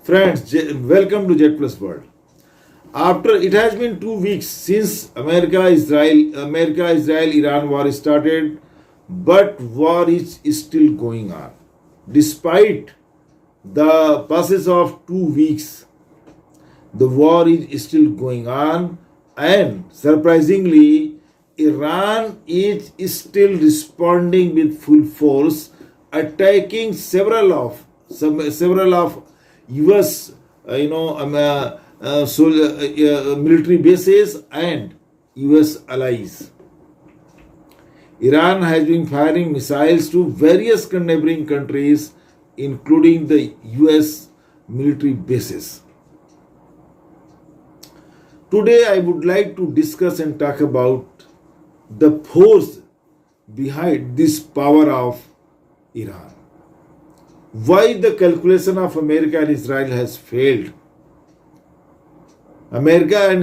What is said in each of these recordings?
Friends, welcome to Jet Plus World. After it has been 2 weeks since America Israel Iran war started, but war is still going on. Despite the passage of 2 weeks, the war is still going on, and surprisingly, Iran is still responding with full force, attacking several of U.S. Military bases and U.S. allies. Iran has been firing missiles to various neighboring countries, including the U.S. military bases. Today, I would like to discuss and talk about the force behind this power of Iran. Why the calculation of America and Israel has failed. US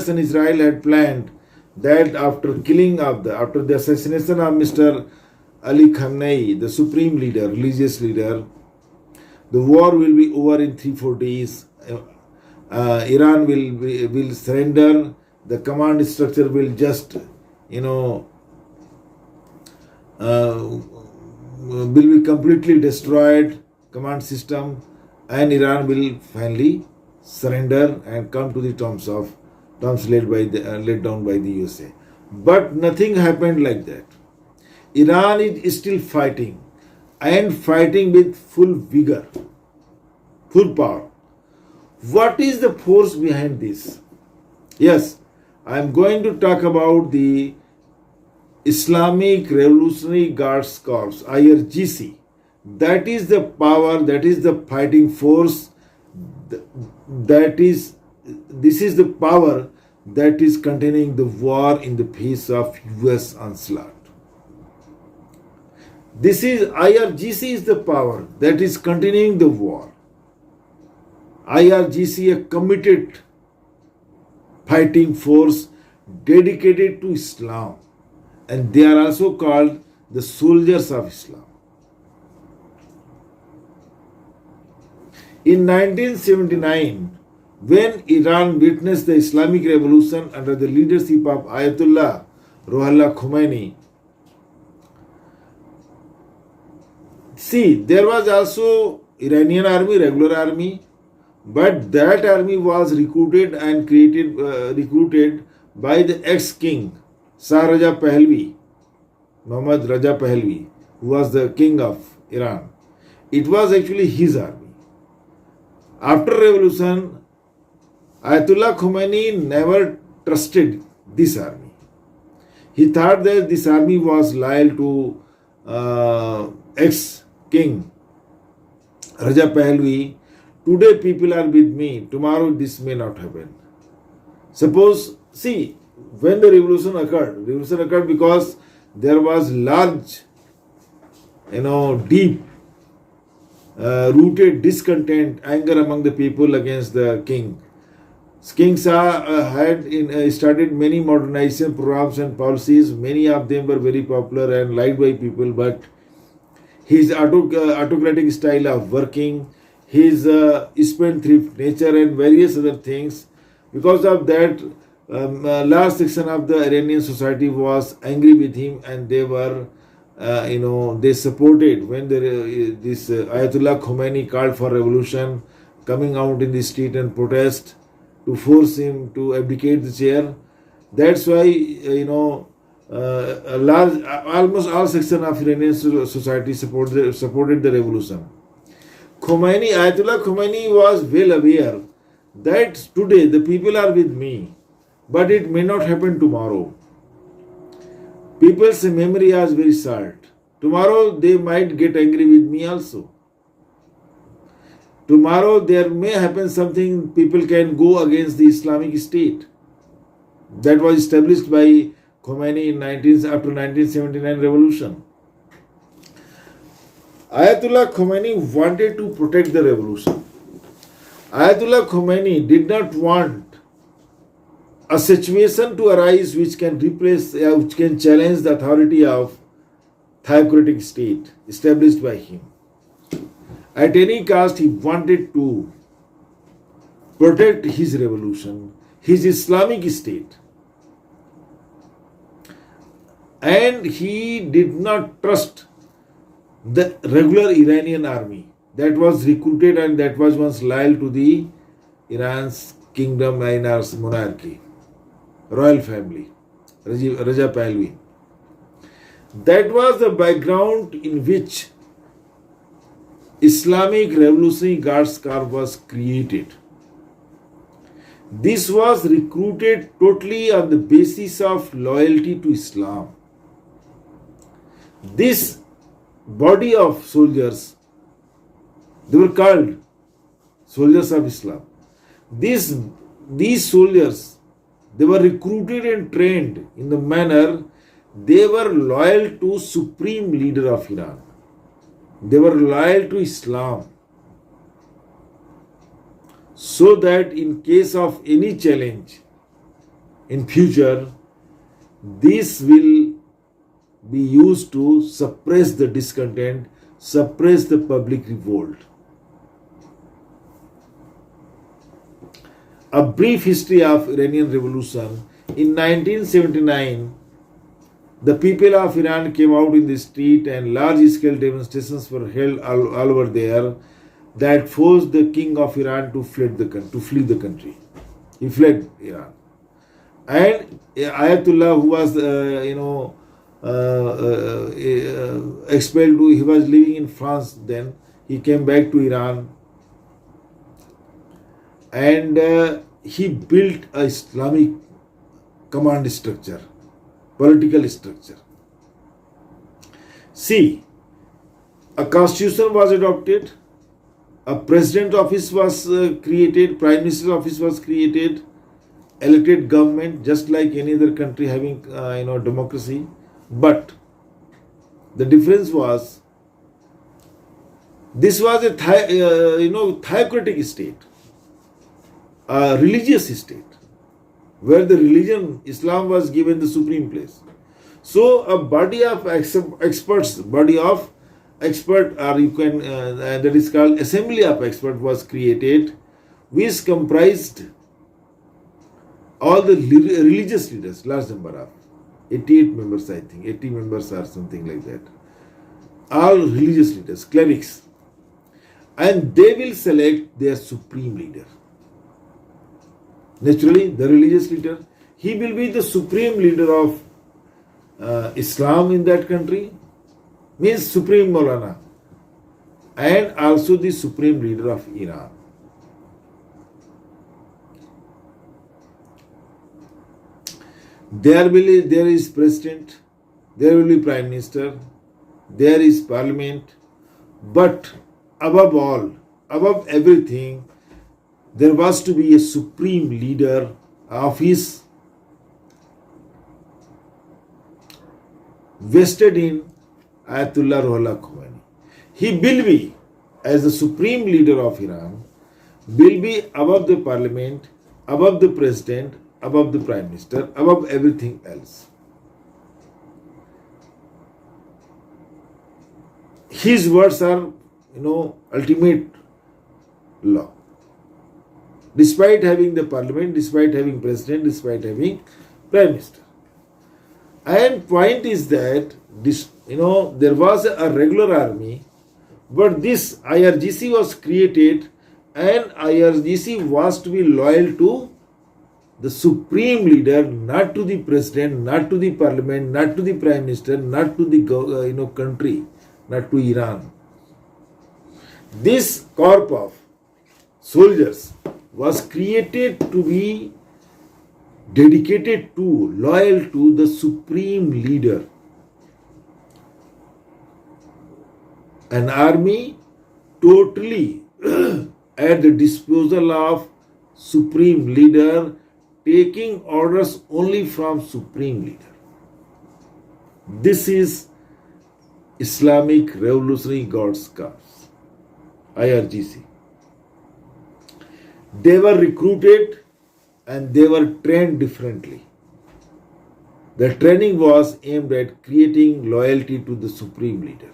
and Israel had planned that after the assassination of Mr. Ali Khamenei, the supreme leader, religious leader, the war will be over in 3-4 days. Iran will surrender. The command structure will just, will be completely destroyed, command system, and Iran will finally surrender and come to the terms laid down by the USA. But nothing happened like that. Iran is still fighting, and fighting with full vigor, full power. What is the force behind this? Yes, I am going to talk about the Islamic Revolutionary Guards Corps, IRGC. That is the power, that is the fighting force, this is the power that is containing the war in the face of US onslaught. IRGC is the power that is continuing the war. IRGC, a committed fighting force dedicated to Islam, and they are also called the soldiers of Islam. In 1979, when Iran witnessed the Islamic Revolution under the leadership of Ayatollah Ruhollah Khomeini, there was also Iranian army, regular army, but that army was recruited by the ex-king Shah Raja Pahlavi, Muhammad Raja Pahlavi, who was the king of Iran. It was actually his army. After revolution, Ayatollah Khomeini never trusted this army. He thought that this army was loyal to ex-king Raja Pahlavi. Today people are with me, tomorrow this may not happen. Suppose, when the revolution occurred because there was large, deep rooted discontent, anger among the people against the king. King Shah had started many modernization programs and policies. Many of them were very popular and liked by people, but his autocratic style of working, his spendthrift nature and various other things, because of that, large section of the Iranian society was angry with him, and they were they supported when this Ayatollah Khomeini called for revolution, coming out in the street and protest to force him to abdicate the chair. That's why almost all section of Iranian society supported the revolution. Ayatollah Khomeini was well aware that today the people are with me, but it may not happen tomorrow. People's memory is very short. Tomorrow they might get angry with me also. Tomorrow there may happen something, people can go against the Islamic State that was established by Khomeini after 1979 revolution. Ayatollah Khomeini wanted to protect the revolution. Ayatollah Khomeini did not want a situation to arise which can challenge the authority of theocratic state established by him. At any cost, he wanted to protect his revolution, his Islamic state. And he did not trust the regular Iranian army that was recruited and that was once loyal to the Iran's kingdom and Iran's monarchy, royal family, Raja Pahlavi. That was the background in which Islamic Revolutionary Guards Corps was created. This was recruited totally on the basis of loyalty to Islam. This body of soldiers, they were called soldiers of Islam. These soldiers, they were recruited and trained in the manner they were loyal to supreme leader of Iran. They were loyal to Islam. So that in case of any challenge in future, this will be used to suppress the discontent, suppress the public revolt. A brief history of Iranian Revolution. In 1979, the people of Iran came out in the street and large-scale demonstrations were held all over there that forced the king of Iran to flee the country. He fled Iran. And Ayatollah, who was, expelled, he was living in France then, he came back to Iran and he built a Islamic command structure, political structure. See, a constitution was adopted, a president office was created, prime minister office was created, elected government, just like any other country having democracy. But the difference was, this was a theocratic state, a religious state, where the religion, Islam, was given the supreme place. So a body of experts, or you can, that is called assembly of experts, was created, which comprised all the religious leaders, large number of 88 members, I think, 80 members or something like that. All religious leaders, clerics. And they will select their supreme leader. Naturally, the religious leader, he will be the supreme leader of Islam in that country, means supreme Maulana, and also the supreme leader of Iran. There is president, there will be prime minister, there is parliament, but above all, above everything, there was to be a supreme leader of his vested in Ayatollah Ruhollah Khomeini. He will be, as the supreme leader of Iran, will be above the parliament, above the president, above the prime minister, above everything else. His words are, ultimate law. Despite having the parliament, despite having president, despite having prime minister. And point is that there was a regular army, but this IRGC was created, and IRGC was to be loyal to the supreme leader, not to the president, not to the parliament, not to the prime minister, not to the country, not to Iran. This corps of soldiers was created to be dedicated to, loyal to the supreme leader. An army totally at the disposal of supreme leader, taking orders only from supreme leader. This is Islamic Revolutionary Guards Corps, IRGC. They were recruited and they were trained differently. The training was aimed at creating loyalty to the supreme leader.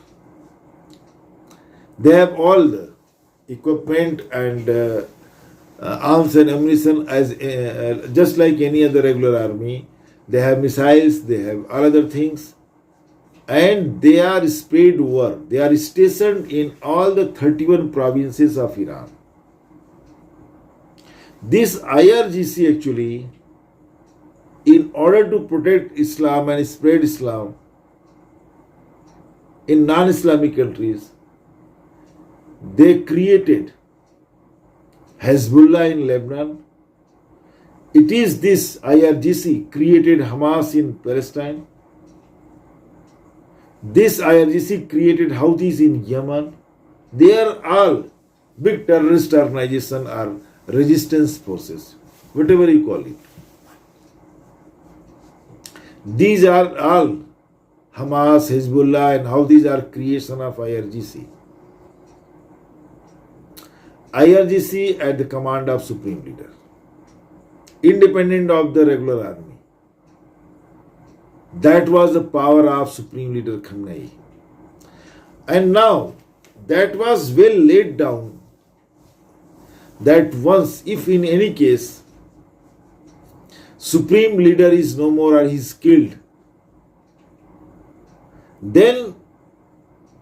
They have all the equipment and arms and ammunition as just like any other regular army. They have missiles, they have all other things, and they are spread over. They are stationed in all the 31 provinces of Iran. This IRGC actually, in order to protect Islam and spread Islam in non-Islamic countries, they created Hezbollah in Lebanon. It is this IRGC created Hamas in Palestine. This IRGC created Houthis in Yemen. They are all big terrorist organizations or resistance forces, whatever you call it. These are all Hamas, Hezbollah, and Houthis are creation of IRGC. IRGC at the command of Supreme Leader, independent of the regular army. That was the power of Supreme Leader Khamenei. And now that was well laid down that once, if in any case, Supreme Leader is no more or he is killed, then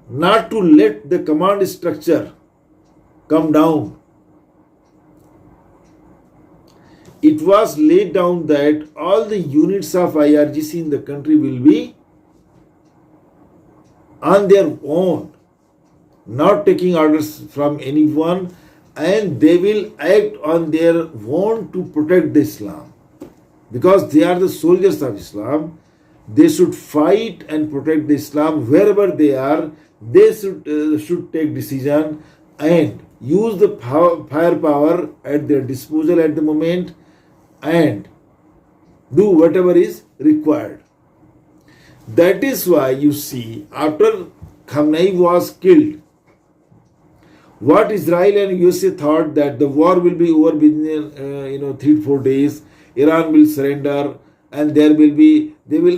not to let the command structure come down. It was laid down that all the units of IRGC in the country will be on their own, not taking orders from anyone, and they will act on their own to protect the Islam. Because they are the soldiers of Islam, they should fight and protect the Islam wherever they are. They should take decision and use the firepower at their disposal at the moment and do whatever is required. That is why you see, after Khamenei was killed, what Israel and USA thought that the war will be over within 3 to 4 days, Iran will surrender, and they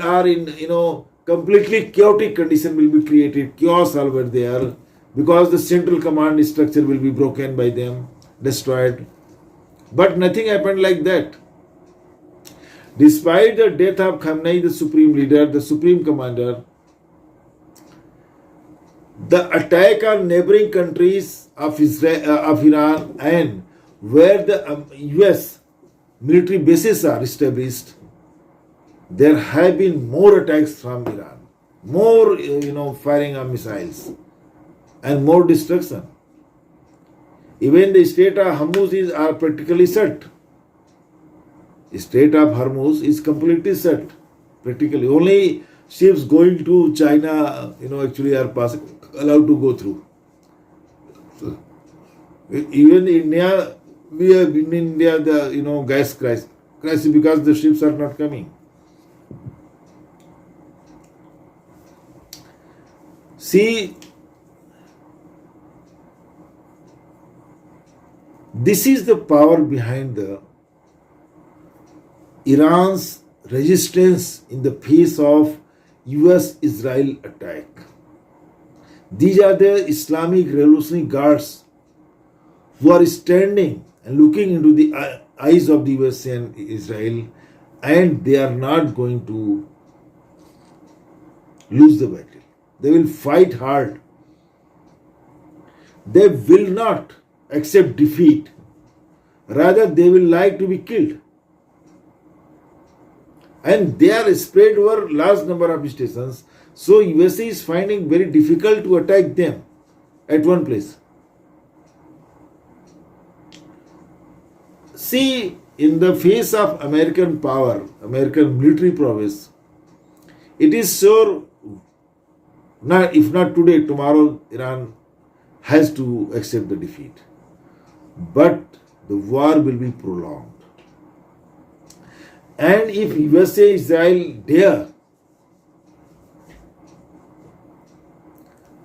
are in completely chaotic condition will be created, chaos over there, because the central command structure will be broken by them, destroyed. But nothing happened like that. Despite the death of Khamenei, the supreme leader, the supreme commander, the attack on neighboring countries of Iran and where the US military bases are established, there have been more attacks from Iran, more firing of missiles, and more destruction. Even the Strait of Hormuz are practically shut. The Strait of Hormuz is completely shut, practically. Only ships going to China, actually are allowed to go through. So, even India, we have in India the gas crisis because the ships are not coming. See, this is the power behind the Iran's resistance in the face of US-Israel attack. These are the Islamic Revolutionary Guards who are standing and looking into the eyes of the US and Israel, and they are not going to lose the battle. They will fight hard. They will not accept defeat. Rather, they will like to be killed. And they are spread over large number of stations. So USA is finding very difficult to attack them at one place. See, in the face of American power, American military prowess, it is sure, if not today, tomorrow, Iran has to accept the defeat. But the war will be prolonged. And if USA, Israel dare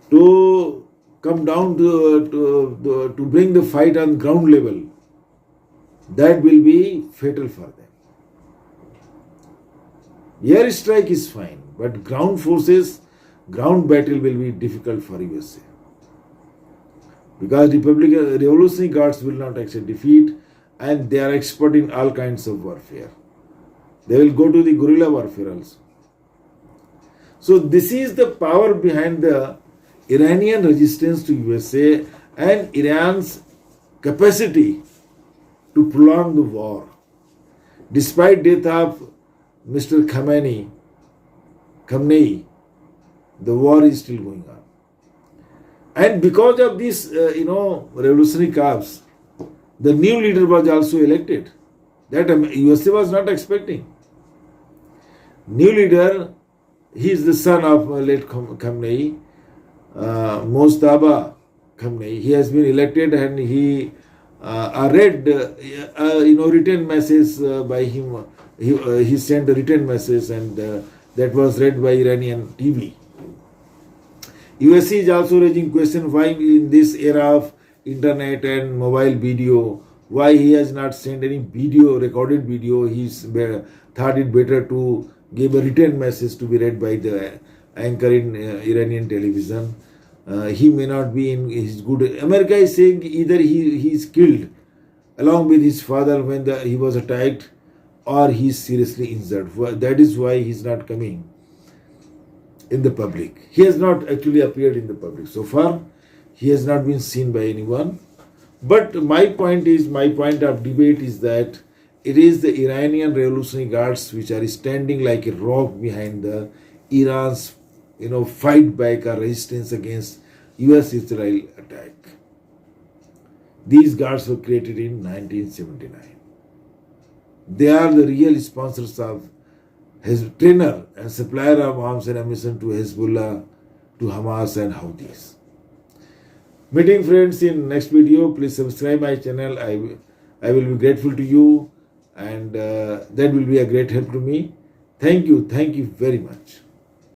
to come down to bring the fight on ground level, that will be fatal for them. Air strike is fine, but ground forces, ground battle will be difficult for USA. because Revolutionary Guards will not accept defeat, and they are expert in all kinds of warfare. They will go to the guerrilla warfare also. So this is the power behind the Iranian resistance to USA and Iran's capacity to prolong the war. Despite death of Mr. Khamenei, the war is still going on. And because of this, revolutionary cause, the new leader was also elected. That USA was not expecting. New leader, he is the son of late Khamenei, Mojtaba Khamenei. He has been elected, and he read written message by him. He sent a written message, and that was read by Iranian TV. USA is also raising question why in this era of internet and mobile video, why he has not sent any video, recorded video. He thought it better to give a written message to be read by the anchor in Iranian television. He may not be in his good. America is saying either he is killed along with his father when he was attacked, or he is seriously injured. That is why he is not coming in the public. He has not actually appeared in the public. So far, he has not been seen by anyone. But my point of debate is that it is the Iranian Revolutionary Guards which are standing like a rock behind the Iran's fight back or resistance against US-Israel attack. These guards were created in 1979. They are the real sponsors of his trainer and supplier of arms and ammunition to Hezbollah, to Hamas and Houthis. Meeting friends in next video. Please subscribe my channel. I will be grateful to you, and that will be a great help to me. Thank you very much.